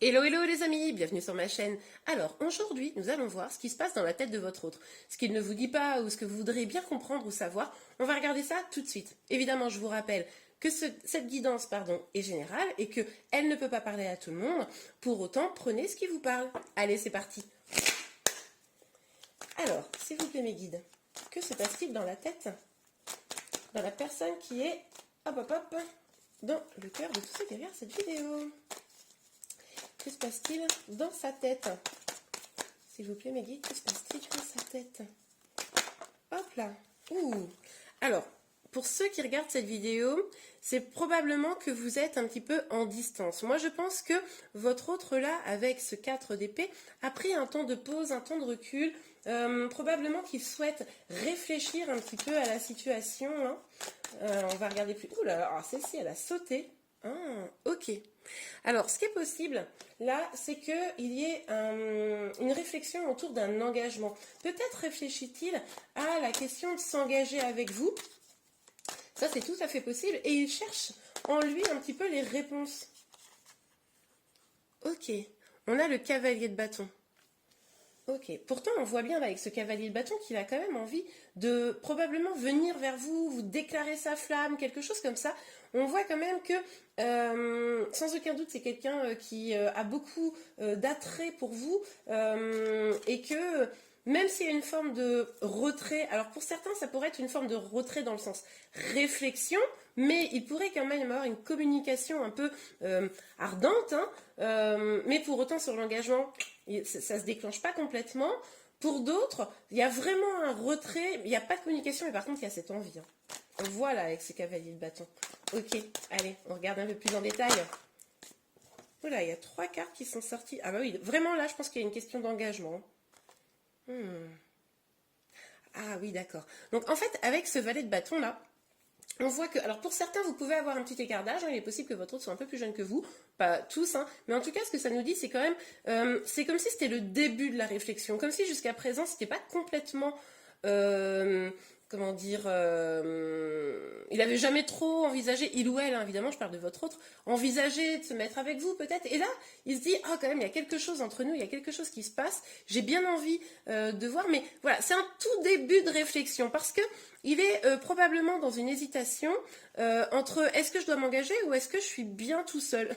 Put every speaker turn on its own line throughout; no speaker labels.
Hello, hello les amis, bienvenue sur ma chaîne. Alors aujourd'hui, nous allons voir ce qui se passe dans la tête de votre autre. Ce qu'il ne vous dit pas ou ce que vous voudrez bien comprendre ou savoir, on va regarder ça tout de suite. Évidemment, je vous rappelle que cette guidance est générale et qu'elle ne peut pas parler à tout le monde. Pour autant, prenez ce qui vous parle. Allez, c'est parti. Alors, s'il vous plaît mes guides, que se passe-t-il dans la tête dans la personne qui est, dans le cœur de tout ça derrière cette vidéo? Que se passe-t-il dans sa tête? S'il vous plaît, mes guides, que se passe-t-il dans sa tête? Hop là. Ouh. Alors, pour ceux qui regardent cette vidéo, c'est probablement que vous êtes un petit peu en distance. Moi, je pense que votre autre là, avec ce 4 d'épée, a pris un temps de pause, un temps de recul. Probablement qu'il souhaite réfléchir un petit peu à la situation. Hein. On va regarder plus. Ouh là là, celle-ci, elle a sauté. Ah, ok. Alors, ce qui est possible, là, c'est qu'il y ait une réflexion autour d'un engagement. Peut-être réfléchit-il à la question de s'engager avec vous. Ça, c'est tout à fait possible. Et il cherche en lui un petit peu les réponses. Ok. On a le cavalier de bâton. Ok. Pourtant, on voit bien avec ce cavalier de bâton qu'il a quand même envie de probablement venir vers vous, vous déclarer sa flamme, quelque chose comme ça. On voit quand même que, sans aucun doute, c'est quelqu'un qui a beaucoup d'attrait pour vous et que même s'il y a une forme de retrait, alors pour certains, ça pourrait être une forme de retrait dans le sens réflexion, mais il pourrait quand même y avoir une communication un peu ardente, hein, mais pour autant sur l'engagement, ça ne se déclenche pas complètement. Pour d'autres, il y a vraiment un retrait, il n'y a pas de communication, mais par contre, il y a cette envie. Hein. Voilà avec ce cavalier de bâton. Ok, allez, on regarde un peu plus en détail. Voilà, il y a 3 cartes qui sont sorties. Ah bah oui, vraiment là, je pense qu'il y a une question d'engagement. Ah oui, d'accord. Donc en fait, avec ce valet de bâton là, on voit que, alors pour certains, vous pouvez avoir un petit écart d'âge, hein, il est possible que votre autre soit un peu plus jeune que vous, pas tous, hein, mais en tout cas, ce que ça nous dit, c'est quand même, c'est comme si c'était le début de la réflexion, comme si jusqu'à présent, c'était pas complètement, comment dire, il avait jamais trop envisagé, il ou elle, hein, évidemment, je parle de votre autre, envisagé de se mettre avec vous peut-être, et là, il se dit, ah quand même, il y a quelque chose entre nous, il y a quelque chose qui se passe, j'ai bien envie de voir, mais voilà, c'est un tout début de réflexion, parce que il est probablement dans une hésitation entre est-ce que je dois m'engager ou est-ce que je suis bien tout seul.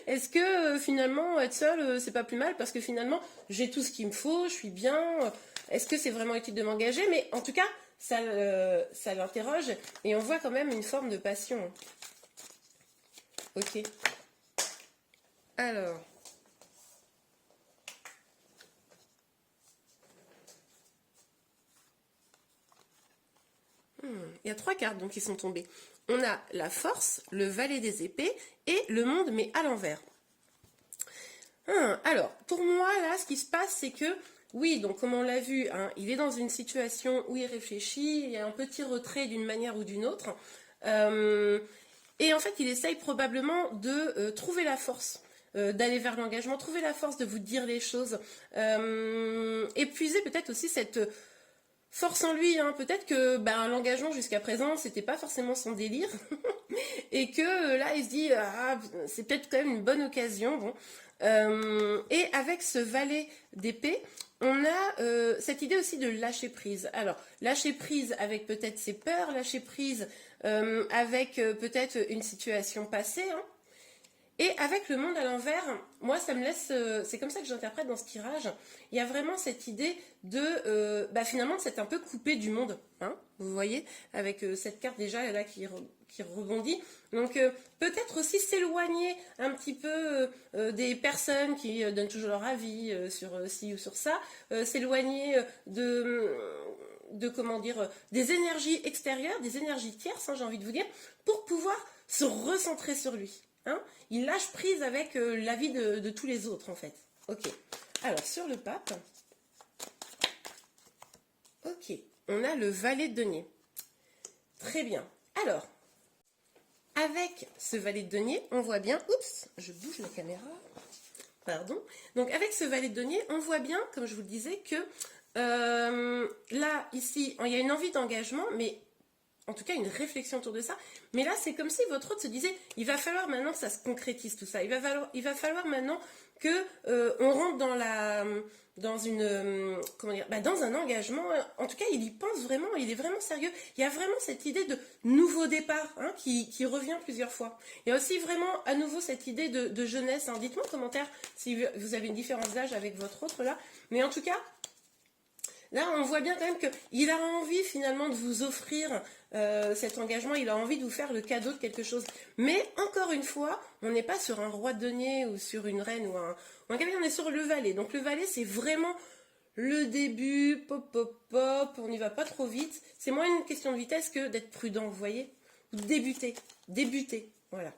Est-ce que finalement être seul c'est pas plus mal parce que finalement j'ai tout ce qu'il me faut, je suis bien. Est-ce que c'est vraiment utile de m'engager? Mais en tout cas ça l'interroge et on voit quand même une forme de passion. Ok. Alors. Il y a 3 cartes donc qui sont tombées. On a la force, le valet des épées et le monde mais à l'envers. Alors, pour moi, là, ce qui se passe, c'est que, oui, donc comme on l'a vu, hein, il est dans une situation où il réfléchit, il y a un petit retrait d'une manière ou d'une autre. Et en fait, il essaye probablement de trouver la force. D'aller vers l'engagement, trouver la force de vous dire les choses, épuiser peut-être aussi cette force en lui, hein. Peut-être que l'engagement jusqu'à présent, c'était pas forcément son délire, et que là, il se dit, ah, c'est peut-être quand même une bonne occasion. Bon. Et avec ce valet d'épée, on a cette idée aussi de lâcher prise. Alors, lâcher prise avec peut-être ses peurs, lâcher prise avec peut-être une situation passée, hein. Et avec le monde à l'envers, moi ça me laisse, c'est comme ça que j'interprète dans ce tirage, il y a vraiment cette idée de, finalement de s'être un peu coupé du monde, hein, vous voyez, avec cette carte déjà là qui rebondit. Donc peut-être aussi s'éloigner un petit peu des personnes qui donnent toujours leur avis sur ci ou sur ça, s'éloigner de comment dire, des énergies extérieures, des énergies tierces, hein, j'ai envie de vous dire, pour pouvoir se recentrer sur lui. Hein, il lâche prise avec l'avis de tous les autres en fait. Ok. Alors sur le pape, ok, on a le valet de denier. Très bien. Alors, avec ce valet de denier, on voit bien, oups, je bouge la caméra, pardon. Donc avec ce valet de denier, on voit bien, comme je vous le disais, que là, ici, il y a une envie d'engagement, mais en tout cas une réflexion autour de ça. Mais là, c'est comme si votre hôte se disait, il va falloir maintenant que ça se concrétise tout ça. Il va falloir maintenant que on rentre dans une comment dire, dans un engagement. En tout cas, il y pense vraiment, il est vraiment sérieux. Il y a vraiment cette idée de nouveau départ hein, qui revient plusieurs fois. Il y a aussi vraiment à nouveau cette idée de jeunesse. Hein. Dites-moi en commentaire si vous avez une différence d'âge avec votre autre là. Mais en tout cas, là, on voit bien quand même qu'il a envie finalement de vous offrir cet engagement, il a envie de vous faire le cadeau de quelque chose. Mais encore une fois, on n'est pas sur un roi de denier ou sur une reine ou un cavalier, on est sur le valet. Donc le valet, c'est vraiment le début, pop, pop, pop, on n'y va pas trop vite. C'est moins une question de vitesse que d'être prudent, vous voyez. Ou débuter, voilà.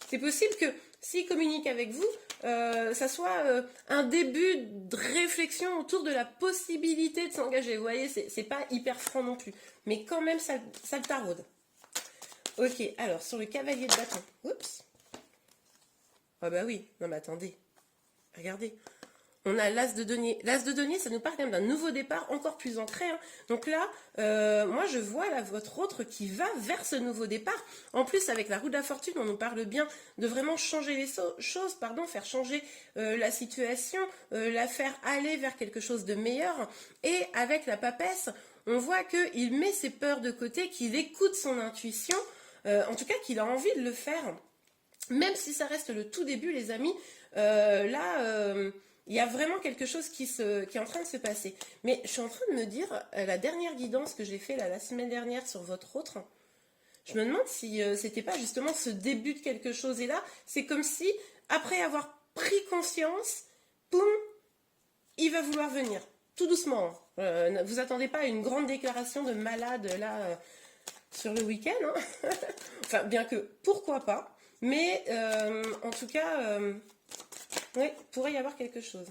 C'est possible que s'il communique avec vous, ça soit un début de réflexion autour de la possibilité de s'engager. Vous voyez, c'est pas hyper franc non plus. Mais quand même, ça le taraude. Ok, alors, sur le cavalier de bâton. Oups. Ah bah oui, non mais attendez. Regardez. On a l'as de denier. L'as de denier, ça nous parle quand même d'un nouveau départ encore plus ancré. Hein. Donc là, moi je vois là votre autre qui va vers ce nouveau départ. En plus, avec la roue de la fortune, on nous parle bien de vraiment changer les choses, faire changer la situation, la faire aller vers quelque chose de meilleur. Et avec la papesse, on voit qu'il met ses peurs de côté, qu'il écoute son intuition, en tout cas qu'il a envie de le faire. Même si ça reste le tout début, les amis, il y a vraiment quelque chose qui est en train de se passer. Mais je suis en train de me dire, la dernière guidance que j'ai fait la semaine dernière sur votre autre, je me demande si c'était pas justement ce début de quelque chose. Et là, c'est comme si, après avoir pris conscience, boum, il va vouloir venir. Tout doucement. Vous attendez pas à une grande déclaration de malade là sur le week-end. Hein. Enfin, bien que, pourquoi pas. Mais en tout cas... oui, pourrait y avoir quelque chose.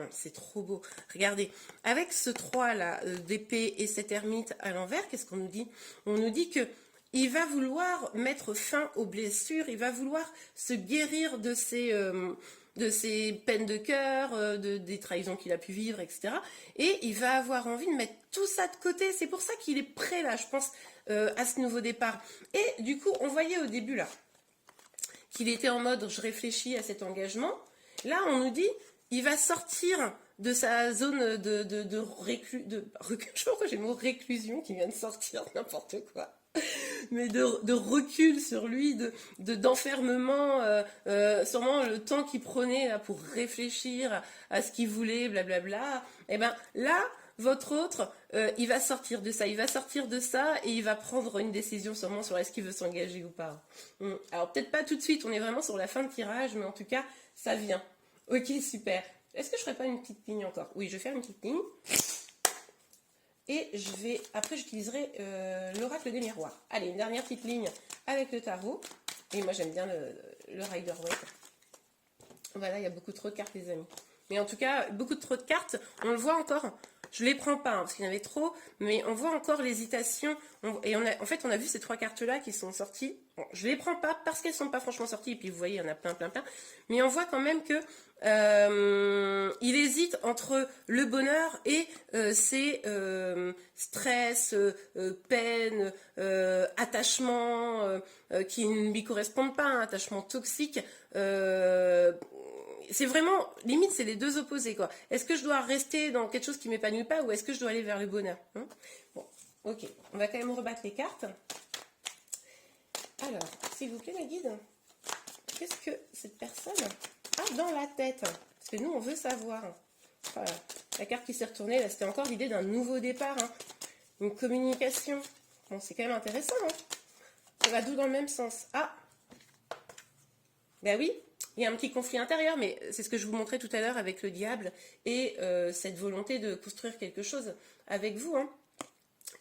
C'est trop beau. Regardez, avec ce 3 là d'épée et cette ermite à l'envers, qu'est-ce qu'on nous dit? On nous dit que il va vouloir mettre fin aux blessures, il va vouloir se guérir de ses peines de cœur, des trahisons qu'il a pu vivre, etc. Et il va avoir envie de mettre tout ça de côté. C'est pour ça qu'il est prêt là, je pense, à ce nouveau départ. Et du coup, on voyait au début là, qu'il était en mode je réfléchis à cet engagement. Là, on nous dit il va sortir de sa zone de reclus. Je sais pas pourquoi j'ai le mot réclusion qui vient de sortir, n'importe quoi. Mais de recul sur lui, d'enfermement, sûrement le temps qu'il prenait là, pour réfléchir à ce qu'il voulait, blablabla. Et ben là, votre autre, il va sortir de ça, et il va prendre une décision sûrement sur est-ce qu'il veut s'engager ou pas. Alors peut-être pas tout de suite, on est vraiment sur la fin de tirage, mais en tout cas, ça vient. Ok, super. Est-ce que je ferais pas une petite ligne encore? Oui, je vais faire une petite ligne. Et après j'utiliserai l'oracle des miroirs. Allez, une dernière petite ligne avec le tarot. Et moi j'aime bien le Rider-Waite. Voilà, il y a beaucoup trop de cartes les amis. Mais en tout cas, beaucoup trop de cartes, on le voit encore. Je ne les prends pas, hein, parce qu'il y en avait trop, mais on voit encore l'hésitation. En fait, on a vu ces 3 cartes-là qui sont sorties. Bon, je ne les prends pas parce qu'elles ne sont pas franchement sorties, et puis vous voyez, il y en a plein. Mais on voit quand même que il hésite entre le bonheur et ses stress, peine, attachement qui ne lui correspondent pas, un attachement toxique. C'est vraiment, limite, c'est les deux opposés, quoi. Est-ce que je dois rester dans quelque chose qui ne m'épanouit pas ou est-ce que je dois aller vers le bonheur, hein? Bon, ok. On va quand même rebattre les cartes. Alors, s'il vous plaît, mes guides, qu'est-ce que cette personne a dans la tête? Parce que nous, on veut savoir. Voilà. La carte qui s'est retournée, là, c'était encore l'idée d'un nouveau départ, hein. Une communication. Bon, c'est quand même intéressant, hein. Ça va d'où dans le même sens? Ah! Ben oui, il y a un petit conflit intérieur, mais c'est ce que je vous montrais tout à l'heure avec le diable et cette volonté de construire quelque chose avec vous. Hein.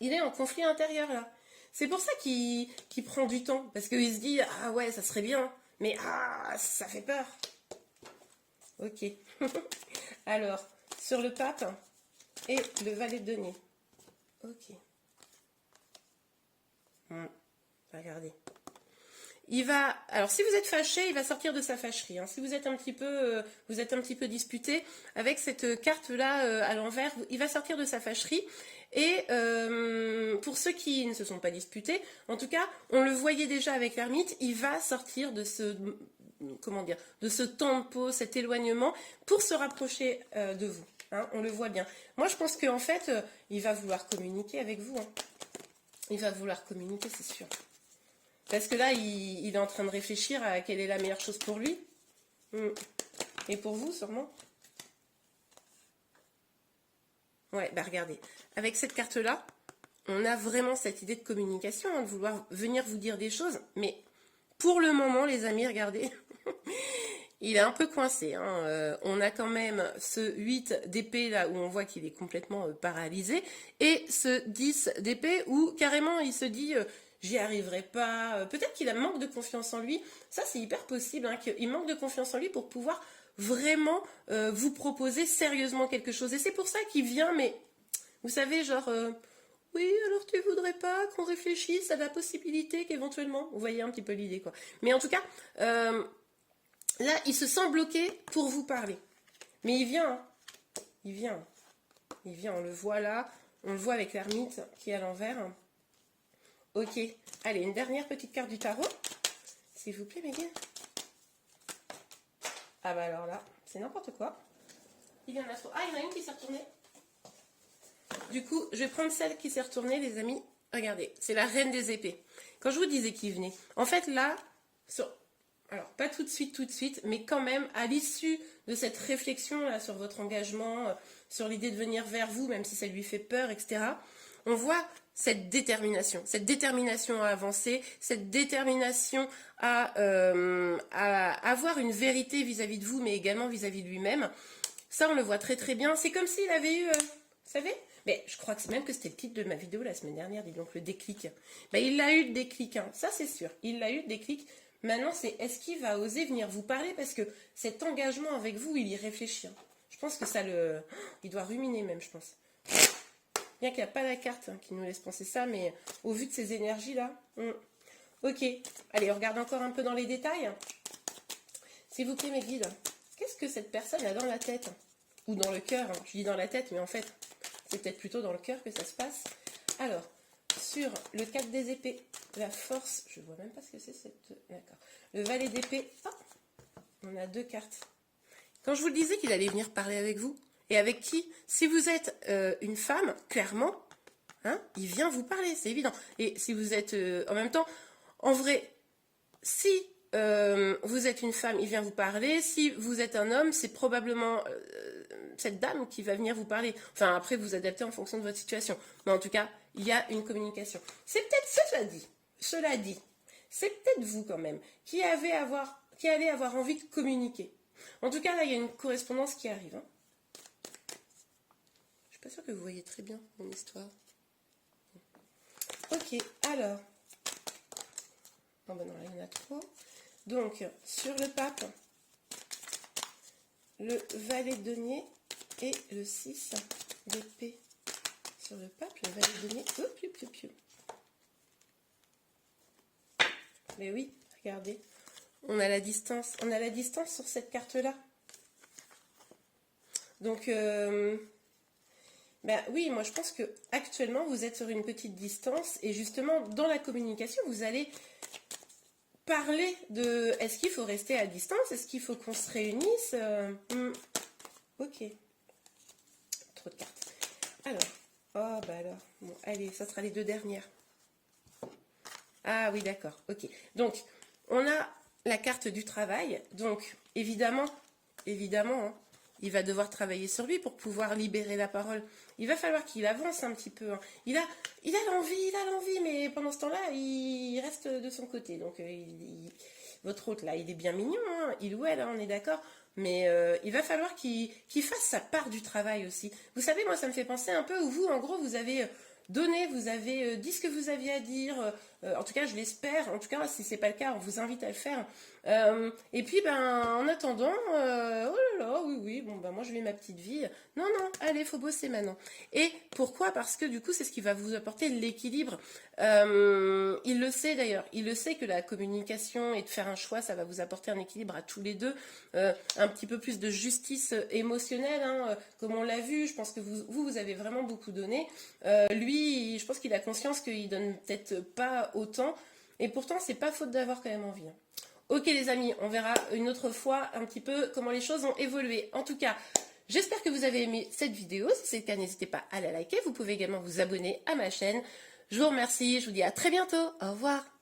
Il est en conflit intérieur là. C'est pour ça qu'il prend du temps, parce qu'il se dit « Ah ouais, ça serait bien, mais ça fait peur. » Ok. Alors, sur le pape et le valet de denier. Ok. Regardez. Alors si vous êtes fâché, il va sortir de sa fâcherie, hein. Si vous êtes vous êtes un petit peu disputé, avec cette carte-là à l'envers, il va sortir de sa fâcherie. Et pour ceux qui ne se sont pas disputés, en tout cas, on le voyait déjà avec l'ermite, il va sortir de comment dire, de ce temps de pause, cet éloignement, pour se rapprocher de vous. Hein, on le voit bien. Moi, je pense qu'en fait, il va vouloir communiquer avec vous. Hein. Il va vouloir communiquer, c'est sûr. Parce que là, il est en train de réfléchir à quelle est la meilleure chose pour lui. Et pour vous, sûrement. Ouais, bah regardez. Avec cette carte-là, on a vraiment cette idée de communication, hein, de vouloir venir vous dire des choses. Mais pour le moment, les amis, regardez. Il est un peu coincé. Hein. On a quand même ce 8 d'épée là où on voit qu'il est complètement paralysé. Et ce 10 d'épée où carrément il se dit... j'y arriverai pas. Peut-être qu'il a manque de confiance en lui. Ça, c'est hyper possible, hein, qu'il manque de confiance en lui pour pouvoir vraiment vous proposer sérieusement quelque chose. Et c'est pour ça qu'il vient, mais vous savez, genre, oui, alors tu voudrais pas qu'on réfléchisse à la possibilité qu'éventuellement, vous voyez un petit peu l'idée, quoi. Mais en tout cas, là, il se sent bloqué pour vous parler. Mais il vient, hein. Il vient. Il vient, on le voit là. On le voit avec l'ermite qui est à l'envers. Ok, allez, une dernière petite carte du tarot, s'il vous plaît, Megan. Ah bah alors là, c'est n'importe quoi. Il y en a trop. Ah, il y en a une qui s'est retournée. Du coup, je vais prendre celle qui s'est retournée, les amis. Regardez, c'est la reine des épées. Quand je vous disais qu'il venait, en fait là, alors pas tout de suite, mais quand même, à l'issue de cette réflexion là sur votre engagement, sur l'idée de venir vers vous, même si ça lui fait peur, etc., on voit cette détermination à avancer, cette détermination à avoir une vérité vis-à-vis de vous, mais également vis-à-vis de lui-même. Ça, on le voit très très bien. C'est comme s'il avait eu, vous savez, mais je crois que c'est même que c'était le titre de ma vidéo la semaine dernière, dis donc, le déclic. Ben, il a eu le déclic, hein. Ça c'est sûr, il a eu le déclic. Maintenant, c'est est-ce qu'il va oser venir vous parler, parce que cet engagement avec vous, il y réfléchit. Hein. Je pense que ça le... Il doit ruminer même, je pense. Bien qu'il n'y a pas la carte hein, qui nous laisse penser ça, mais au vu de ces énergies-là... Ok, allez, on regarde encore un peu dans les détails. S'il vous plaît, mes guides, qu'est-ce que cette personne a dans la tête? Ou dans le cœur, hein. Je dis dans la tête, mais en fait, c'est peut-être plutôt dans le cœur que ça se passe. Alors, sur le 4 des épées, la force, je ne vois même pas ce que c'est cette... D'accord. Le valet d'épée, oh, on a deux cartes. Quand je vous le disais qu'il allait venir parler avec vous, et avec qui? Si vous êtes une femme, clairement, hein, il vient vous parler, c'est évident. Et si vous êtes en même temps, en vrai, si vous êtes une femme, il vient vous parler. Si vous êtes un homme, c'est probablement cette dame qui va venir vous parler. Enfin, après, vous adaptez en fonction de votre situation. Mais en tout cas, il y a une communication. C'est peut-être cela dit, c'est peut-être vous quand même qui allez avoir envie de communiquer. En tout cas, là, il y a une correspondance qui arrive. Hein. Pas sûr que vous voyez très bien mon histoire. Ok, alors. Non, ben non, là, il y en a trop. Donc, sur le pape, le valet de denier et le 6 d'épée. Sur le pape, le valet de denier. Oh, piou, piou, piou. Mais oui, regardez. On a la distance sur cette carte-là. Donc, ben oui, moi je pense que actuellement vous êtes sur une petite distance et justement dans la communication vous allez parler de est-ce qu'il faut rester à distance, est-ce qu'il faut qu'on se réunisse. Ok, trop de cartes. Alors, oh bah alors, bon allez, ça sera les deux dernières. Ah oui d'accord, ok. Donc on a la carte du travail, donc évidemment, hein, il va devoir travailler sur lui pour pouvoir libérer la parole. Il va falloir qu'il avance un petit peu. Hein. Il a l'envie, mais pendant ce temps-là, il reste de son côté. Donc, votre hôte, là, il est bien mignon, hein, il ou elle, hein, on est d'accord. Mais il va falloir qu'il fasse sa part du travail aussi. Vous savez, moi, ça me fait penser un peu où vous, en gros, vous avez donné, vous avez dit ce que vous aviez à dire, En tout cas, je l'espère. En tout cas, si c'est pas le cas, on vous invite à le faire. Et puis, en attendant, oh là là, oui, oui, bon, moi, je vis ma petite vie. Non, non, allez, faut bosser maintenant. Et pourquoi? Parce que du coup, c'est ce qui va vous apporter l'équilibre. Il le sait d'ailleurs. Il le sait que la communication et de faire un choix, ça va vous apporter un équilibre à tous les deux. Un petit peu plus de justice émotionnelle, hein, comme on l'a vu. Je pense que vous avez vraiment beaucoup donné. Lui, je pense qu'il a conscience qu'il donne peut-être pas autant. Et pourtant, c'est pas faute d'avoir quand même envie. Ok les amis, on verra une autre fois un petit peu comment les choses ont évolué. En tout cas, j'espère que vous avez aimé cette vidéo. Si c'est le cas, n'hésitez pas à la liker. Vous pouvez également vous abonner à ma chaîne. Je vous remercie, je vous dis à très bientôt. Au revoir.